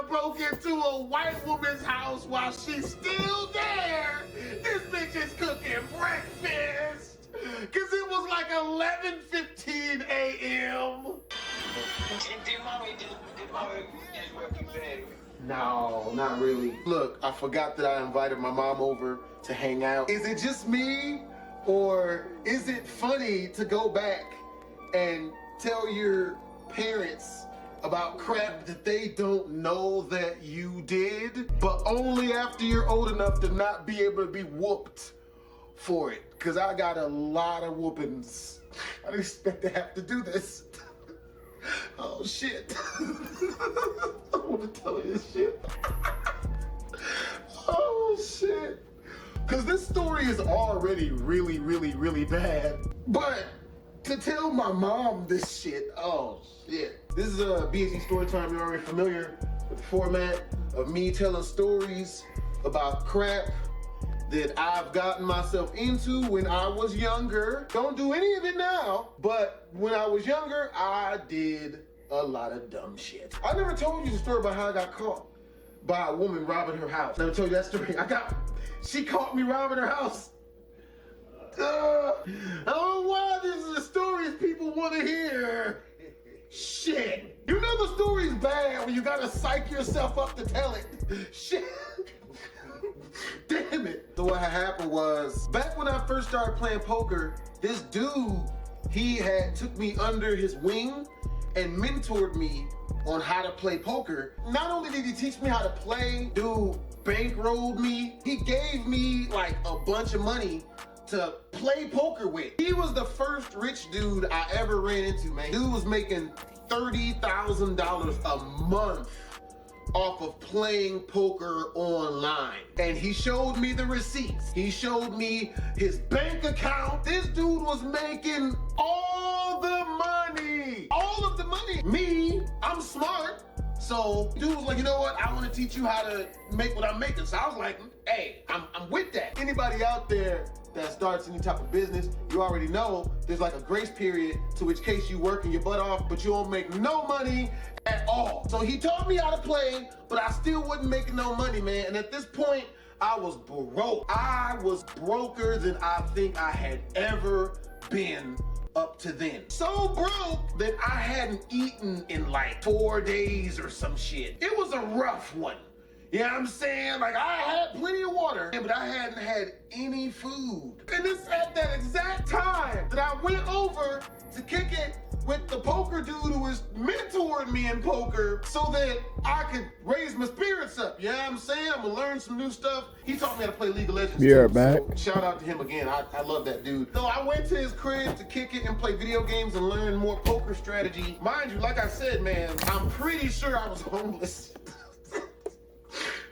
done broke into a white woman's house while she's still there. This bitch is cooking breakfast. Cause it was like 11:15 a.m. Did mommy just work you bad? No, not really. Look, I forgot that I invited my mom over to hang out. Is it just me? Or is it funny to go back and tell your parents about crap that they don't know that you did, but only after you're old enough to not be able to be whooped for it? Because I got a lot of whoopings. I didn't expect to have to do this. Oh, shit. I want to tell you this shit. Oh, shit. Because this story is already really, really, really bad. But to tell my mom this shit, oh, shit. This is a BSG Storytime. You're already familiar with the format of me telling stories about crap that I've gotten myself into when I was younger. Don't do any of it now, but when I was younger, I did a lot of dumb shit. I never told you the story about how I got caught by a woman robbing her house. Never told you that story. She caught me robbing her house. I don't know why this is the stories people want to hear. Shit. You know the story's bad when you gotta psych yourself up to tell it. Shit. Damn it. So what had happened was, back when I first started playing poker, this dude, he had took me under his wing and mentored me on how to play poker. Not only did he teach me how to play, dude bankrolled me. He gave me like a bunch of money to play poker with. He was the first rich dude I ever ran into, man. Dude was making $30,000 a month off of playing poker online. And he showed me the receipts. He showed me his bank account. This dude was making all the money. All of the money. Me, I'm smart. So dude was like, you know what? I want to teach you how to make what I'm making. So I was like, hey, I'm with that. Anybody out there that starts any type of business, you already know there's like a grace period, to which case you working your butt off, but you don't make no money at all. So he taught me how to play, but I still wasn't making no money, man. And at this point, I was broke. I was broker than I think I had ever been up to then. So broke that I hadn't eaten in like 4 days or some shit. It was a rough one. You know what I'm saying? Like, I had plenty of water, but I hadn't had any food. And it's at that exact time that I went over to kick it with the poker dude who was mentoring me in poker so that I could raise my spirits up. You know what I'm saying? I'm gonna learn some new stuff. He taught me how to play League of Legends. Yeah, too, man. So shout out to him again. I love that dude. So I went to his crib to kick it and play video games and learn more poker strategy. Mind you, like I said, man, I'm pretty sure I was homeless.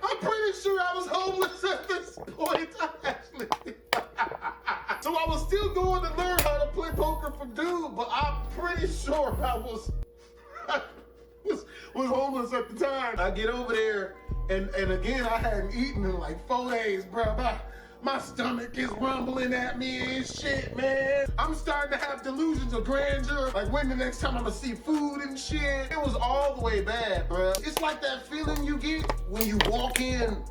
I'm pretty sure I was homeless at this point, actually. So I was still going to learn how to play poker for dude, but I'm pretty sure I was homeless at the time. I get over there, and again, I hadn't eaten in like 4 days, bro. My stomach is rumbling at me and shit, man. I'm starting to have delusions of grandeur. Like, when the next time I'm gonna see food and shit. It was all the way bad, bro. It's like that feeling you get when you walk in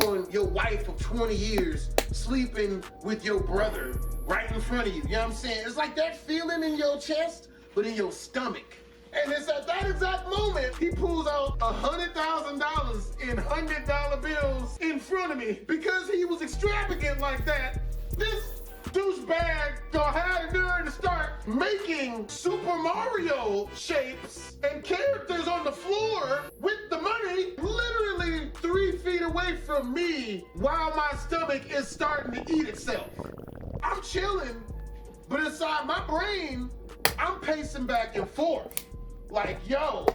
on your wife of 20 years sleeping with your brother right in front of you. You know what I'm saying? It's like that feeling in your chest, but in your stomach. And it's at that exact moment, he pulls out $100,000 in $100 bills in front of me. Because he was extravagant like that, this douchebag had the nerve to start making Super Mario shapes and characters on the floor with the money, literally 3 feet away from me, while my stomach is starting to eat itself. I'm chilling, but inside my brain, I'm pacing back and forth. Like, yo.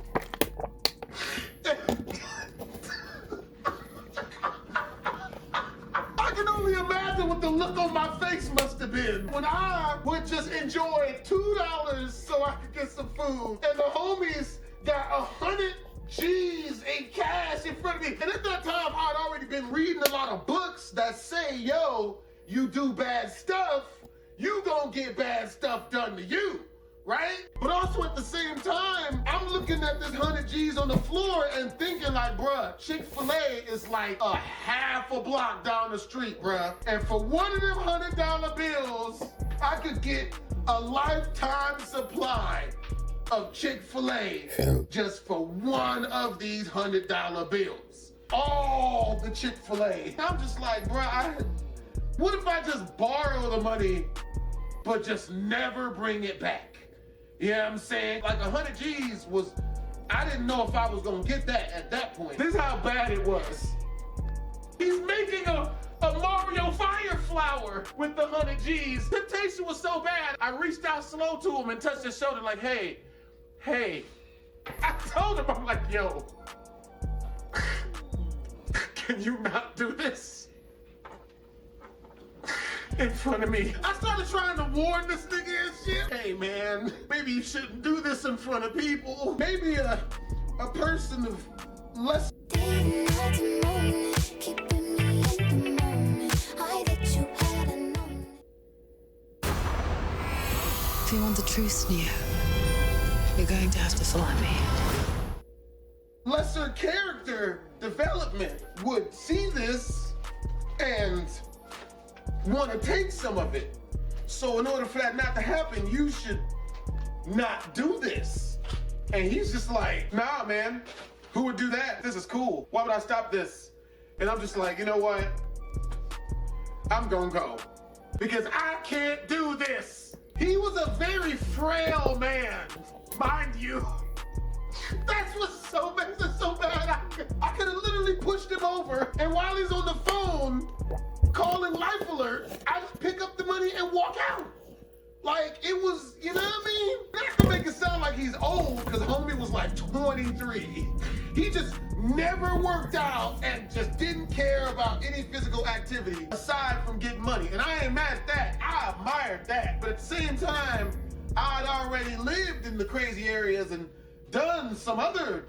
I can only imagine what the look on my face must have been when I would just enjoy $2 so I could get some food. And the homies got 100 G's in cash in front of me. And at that time, I'd already been reading a lot of books that say, yo, you do bad stuff, you gonna get bad stuff done to you. Right? But also at the same time, I'm looking looking at this 100 G's on the floor and thinking like, bruh, Chick-fil-A is like a half a block down the street, bruh. And for one of them $100 bills, I could get a lifetime supply of Chick-fil-A just for one of these $100 bills. All the Chick-fil-A. I'm just like, bruh, what if I just borrow the money, but just never bring it back? You know what I'm saying? Like 100 G's was, I didn't know if I was gonna get that at that point. This is how bad it was. He's making a Mario Fire flower with the 100 G's. The taste was so bad, I reached out slow to him and touched his shoulder like, hey. I told him, I'm like, yo, can you not do this in front of me? I started trying to warn this nigga and shit. Hey man, maybe you shouldn't do this in front of people. Maybe a person of less. Do you want the truth, Neo? You're going to have to follow me. Lesser character development would see this and want to take some of it. So in order for that not to happen, you should not do this. And he's just like, nah, man, who would do that? This is cool. Why would I stop this? And I'm just like, you know what? I'm gonna go because I can't do this. He was a very frail man, mind you. That's what's so bad. That's so bad. I could have literally pushed him over, and while he's on the phone calling Life Alert, I just pick up the money and walk out. Like, it was, you know what I mean? Not to make it sound like he's old, because homie was like 23. He just never worked out and just didn't care about any physical activity aside from getting money. And I ain't mad at that. I admired that. But at the same time, I'd already lived in the crazy areas and done some other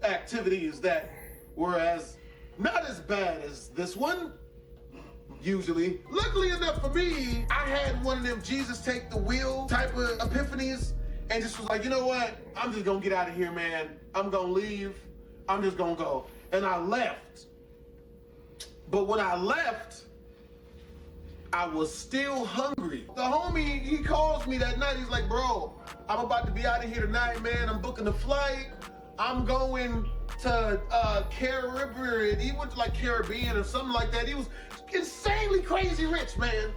activities that were not as bad as this one. Usually. Luckily enough for me, I had one of them Jesus take the wheel type of epiphanies and just was like, you know what? I'm just gonna get out of here, man. I'm gonna leave. I'm just gonna go. And I left. But when I left, I was still hungry. The homie, he calls me that night. He's like, bro, I'm about to be out of here tonight, man. I'm booking a flight. I'm going to Caribbean. He went to like Caribbean or something like that. He was insanely crazy rich, man.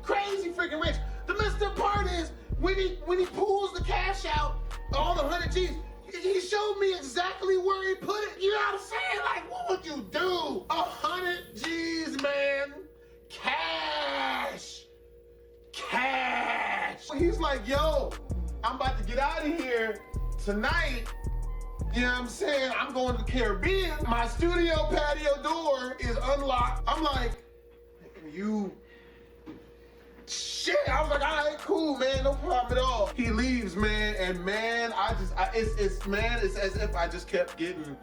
Crazy freaking rich. The messed up part is when he pulls the cash out, all the 100 G's, he showed me exactly where he put it. You know what I'm saying? Like, what would you do? 100 G's, man. Cash. He's like, yo, I'm about to get out of here tonight. You know what I'm saying? I'm going to the Caribbean. My studio patio door is unlocked. I'm like, shit. I was like, all right, cool, man, no problem at all. He leaves, man, and man, it's as if I just kept getting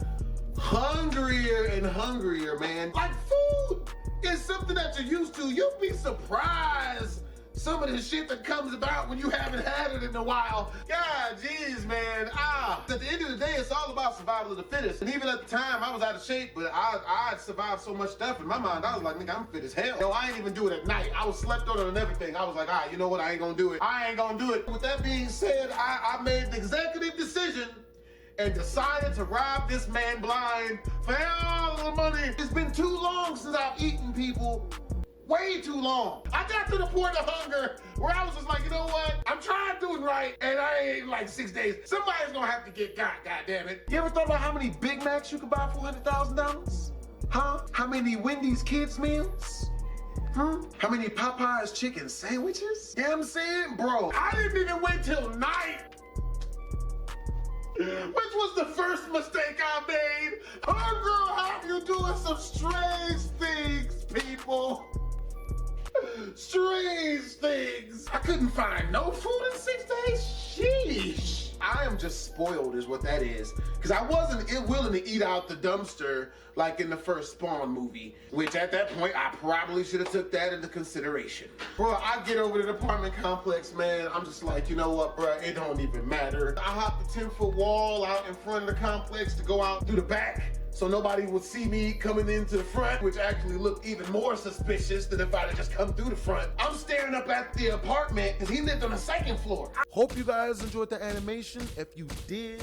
hungrier and hungrier, man. Like, food is something that you're used to. You'll be surprised some of the shit that comes about when you haven't had it in a while. God, jeez, man. At the end of the day, it's all about survival of the fittest. And even at the time, I was out of shape, but I survived so much stuff in my mind. I was like, nigga, I'm fit as hell. No, I ain't even do it at night. I was slept on it and everything. I was like, all right, you know what? I ain't gonna do it. I ain't gonna do it. With that being said, I made the executive decision and decided to rob this man blind for all the money. It's been too long since I've eaten, people. Way too long. I got to the point of hunger where I was just like, you know what? I'm trying doing right, and I ain't like 6 days. Somebody's gonna have to get got, goddammit. You ever thought about how many Big Macs you could buy for $100,000? Huh? How many Wendy's kids meals? How many Popeyes chicken sandwiches? You know what I'm saying? Bro, I didn't even wait till night. Which was the first mistake I made. Hunger have you doing some strange things, people. Strange things. I couldn't find no food in 6 days. Sheesh. I am just spoiled is what that is. Because I wasn't willing to eat out the dumpster like in the first Spawn movie, which at that point I probably should have took that into consideration. Bro, I get over to the apartment complex, man. I'm just like, you know what, bro? It don't even matter. I hopped the 10-foot wall out in front of the complex to go out through the back, so nobody would see me coming into the front, which actually looked even more suspicious than if I'd have just come through the front. I'm staring up at the apartment because he lived on the second floor. Hope you guys enjoyed the animation. If you did,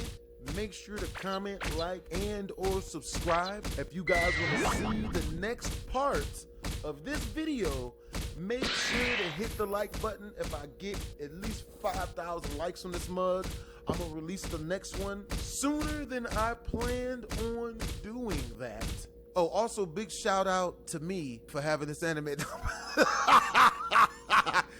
make sure to comment, like, and or subscribe. If you guys want to see the next parts of this video, make sure to hit the like button. If I get at least 5,000 likes on this mug, I'm gonna release the next one sooner than I planned on doing that. Oh, also big shout out to me for having this anime.